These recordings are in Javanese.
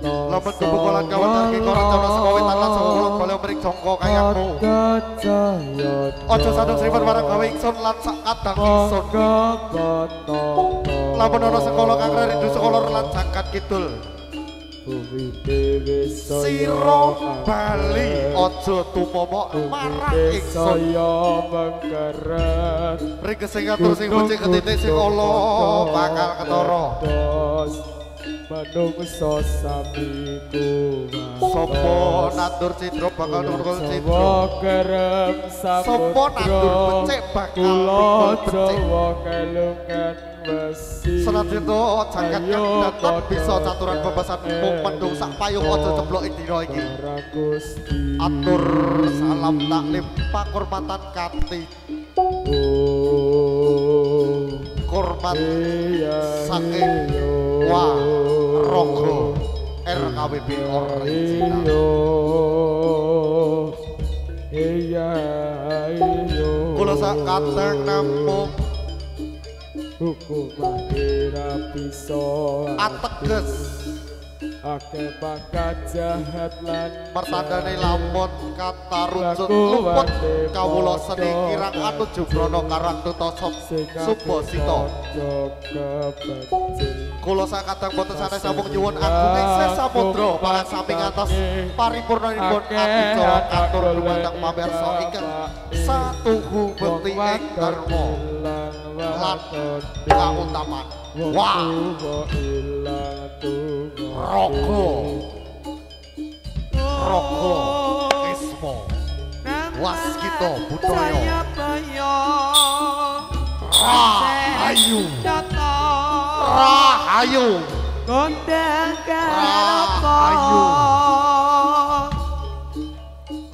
Lamun kebukulan kawan tarki koran jono sekawi tanlan sewulung boleh merik jongko kayakmu Ojo sadung sripan warang gawe ingsun lan sak kadang ingsun Lamun ono sekolah kang rindu sekolah lan jagat kidul Siro bali ojo tumomo marang ingsun Ring sing ngatur sing bocah ketitik sing Allah bakal ketara manungsa samiku sapa nandur citra bakal nurul citra kerem sapa nandur becik bakal Jawa kalungan wesi senadyan jangkat daton bisa caturan bebasan mung mendung sak payung aja ceblok dina iki atur salam taklim pakurmatan kati korban saking Rogo RKWB original kula sak kateng namung hukum ira bisa ateges akeh bakat jahat lan pertandane lampun kata rujuk luput kawula seni kirang anut jubrono karang tutosop subasita kula sakadang boten sanes sambung nyuwun agung ing samudra pangan sami ngantos paripurnanipun adicara atur dumateng pamirsa ingkang satuhu bekti ing dharma lan kautaman wah Rogo Esmo Waskito Budoyo Rahayu Rahayu Gondang Rahayu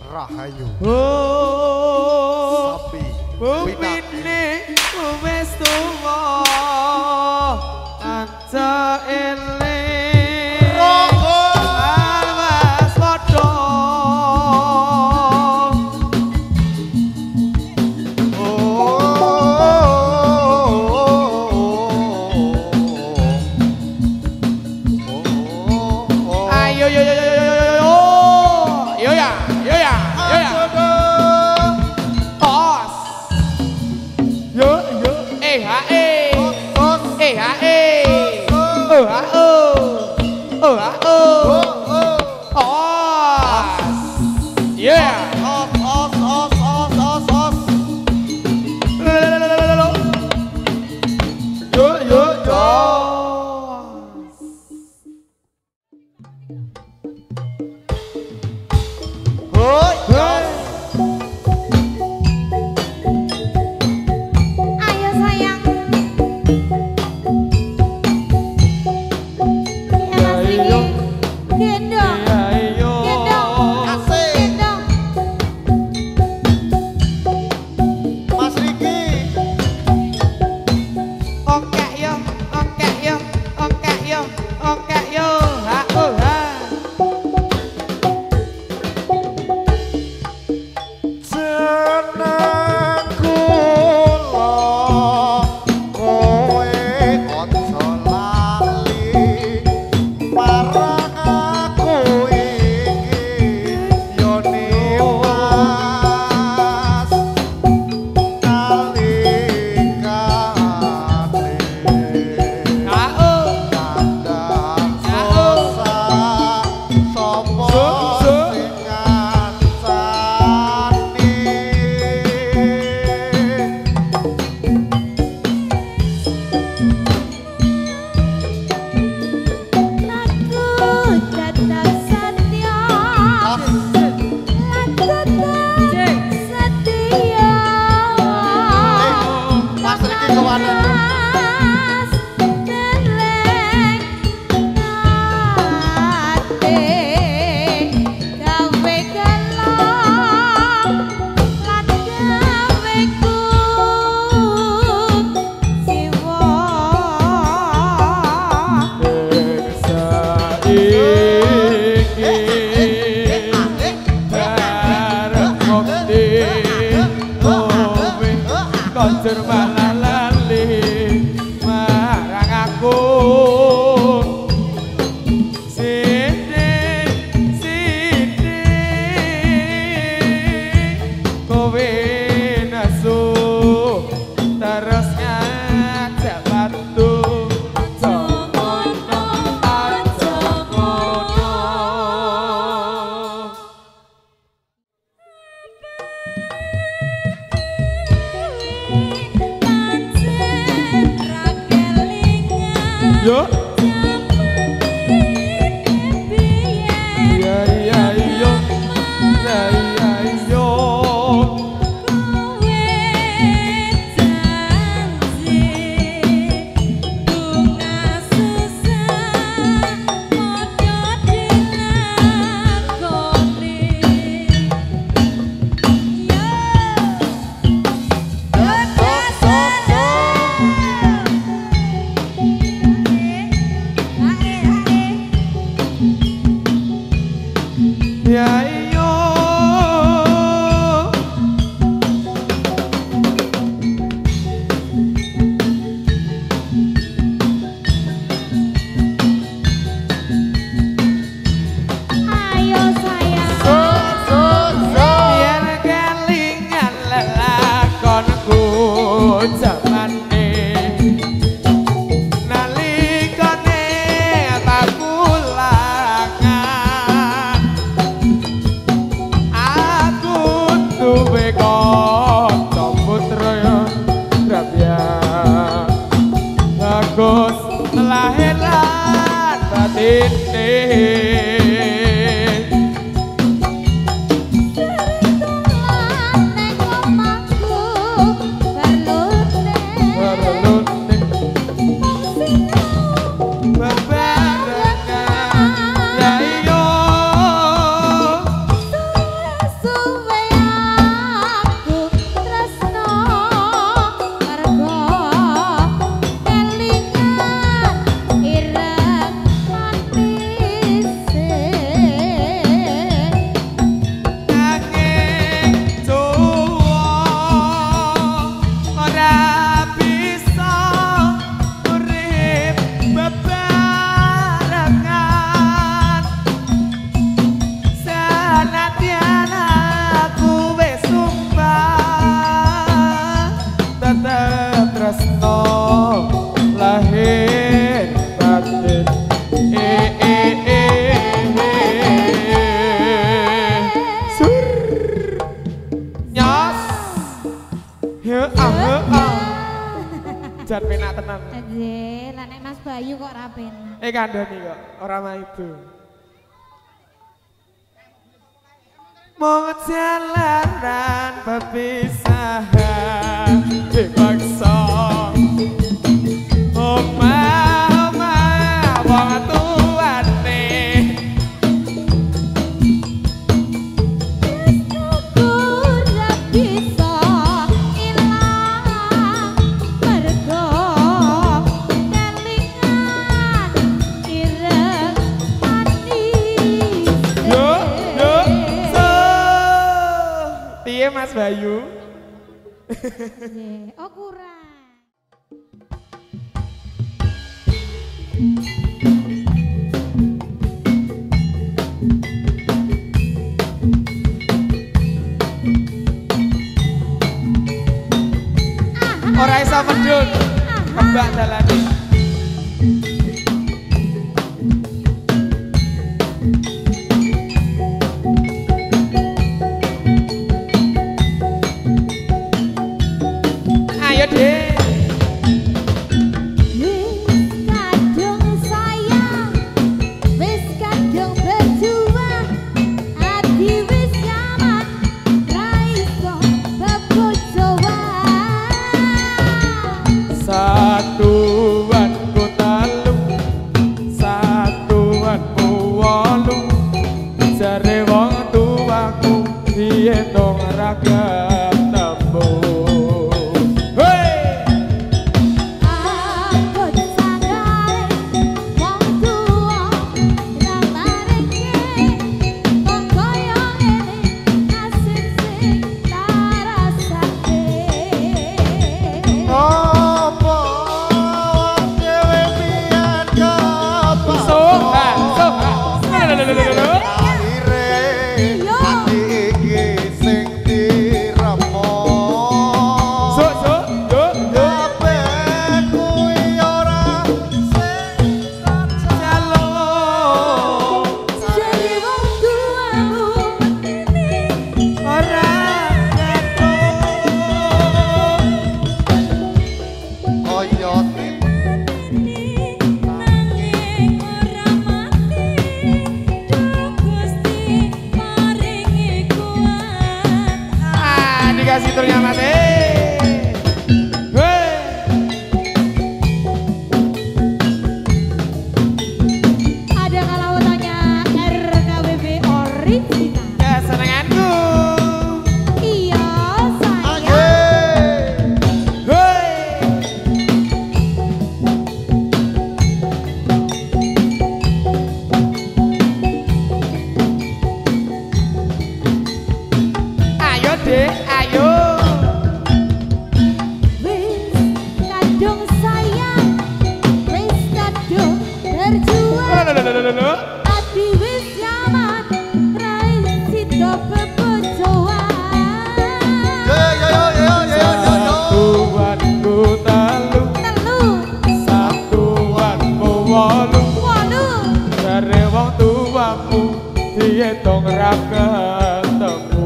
Rahayu Sapi Bumine wis tuwa anta ele Jan penak tenan. Nggih, lah nek Mas Bayu kok ra penak. Kandhani kok, ora maido. Mau jalanan perpisahan dipaksa. Oma wong tuane. Mas Bayu. Oh kurang. Ora iso medhun. Kembak dalane. Dikasih turnya mati. Ada kalawatannya RKBB original. Kesenenganku. Iya sayang. Ayo deh, ayo. Ati wis nyaman rai sida bepojoan. Satuanku telu satuanmu wolu jare wong tuamu diitung ra ketemu.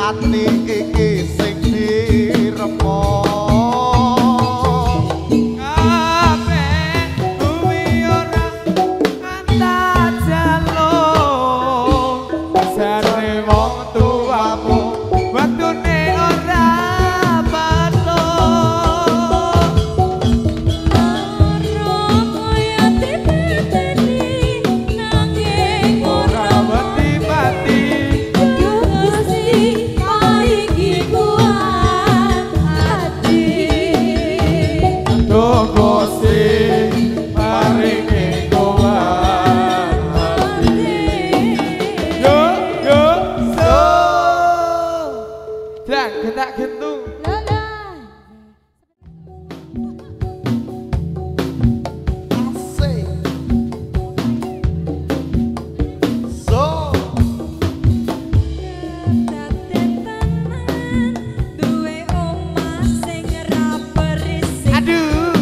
ati iki sing diremo kabeh kuwi ora antar jaluk sare wong tuamu waktune ora tak gentung asik so aduh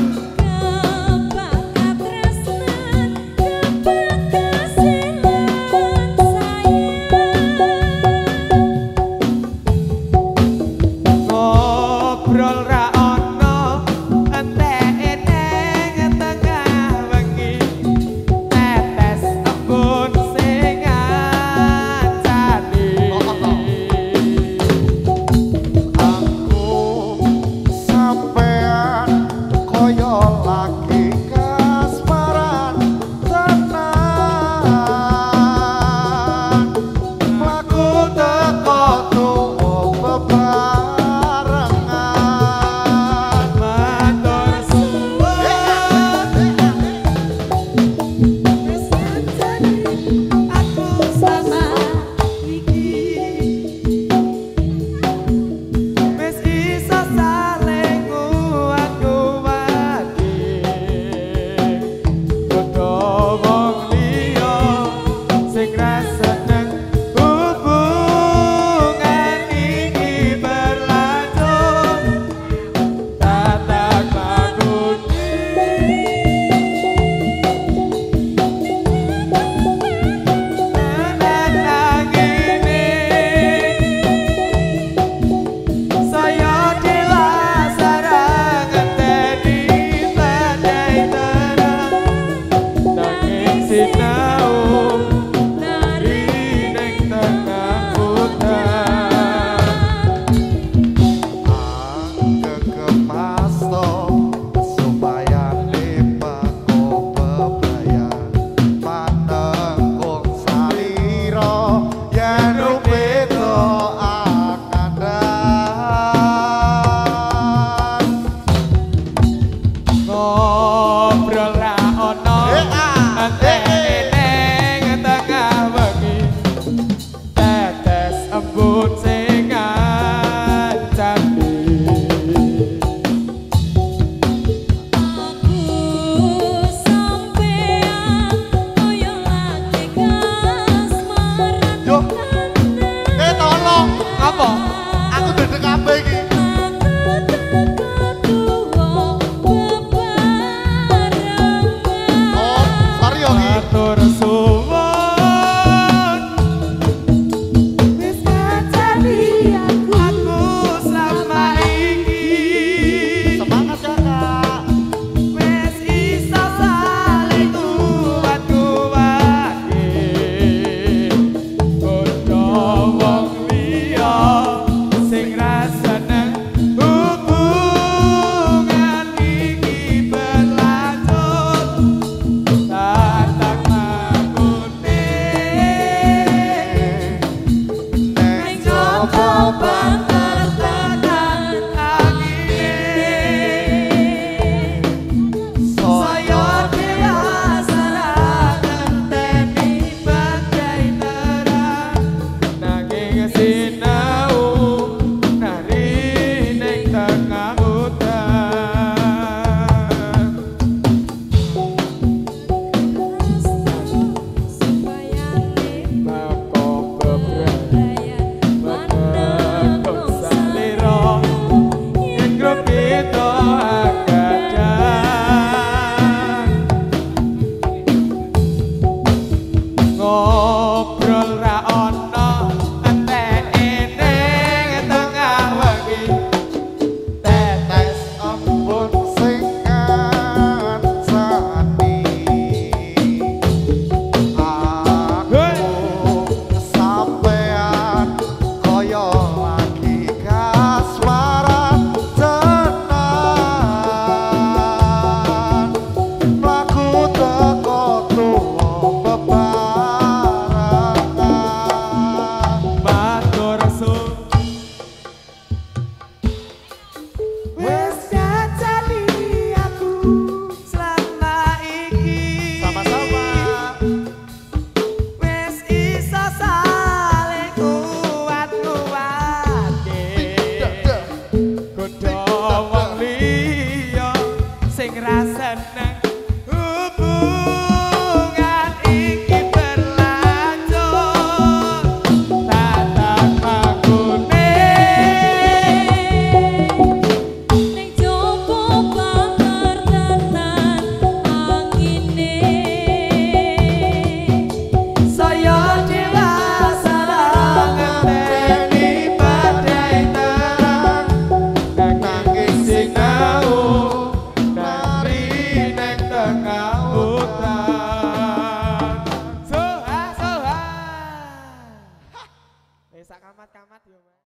ngobrol ra ono enteke neng tengah wengi tetes embun sing ngancani aku sampean koyo lagi kasmaran tenan mlaku teko tuwa bebarengan matur suwun aku sama iki wis iso saling kuat-kuati kudu wong liya sing seneng hubungan iki berlanjut tatang lakuti tenang ini saya jelas sarang ngenteni badai terang nanging sinau nari ning tengah hutan kekepasto supaya lepako bebayan panengkung saliro yen rupeto akandan ngobrol ra ono enteke neng tengah wengi tetes embun sing ngancani yo tolong apa aku dedek kabeh iki oh sorry yo iki matur suwun wis ngajari sak kamat-kamat yo, Mas.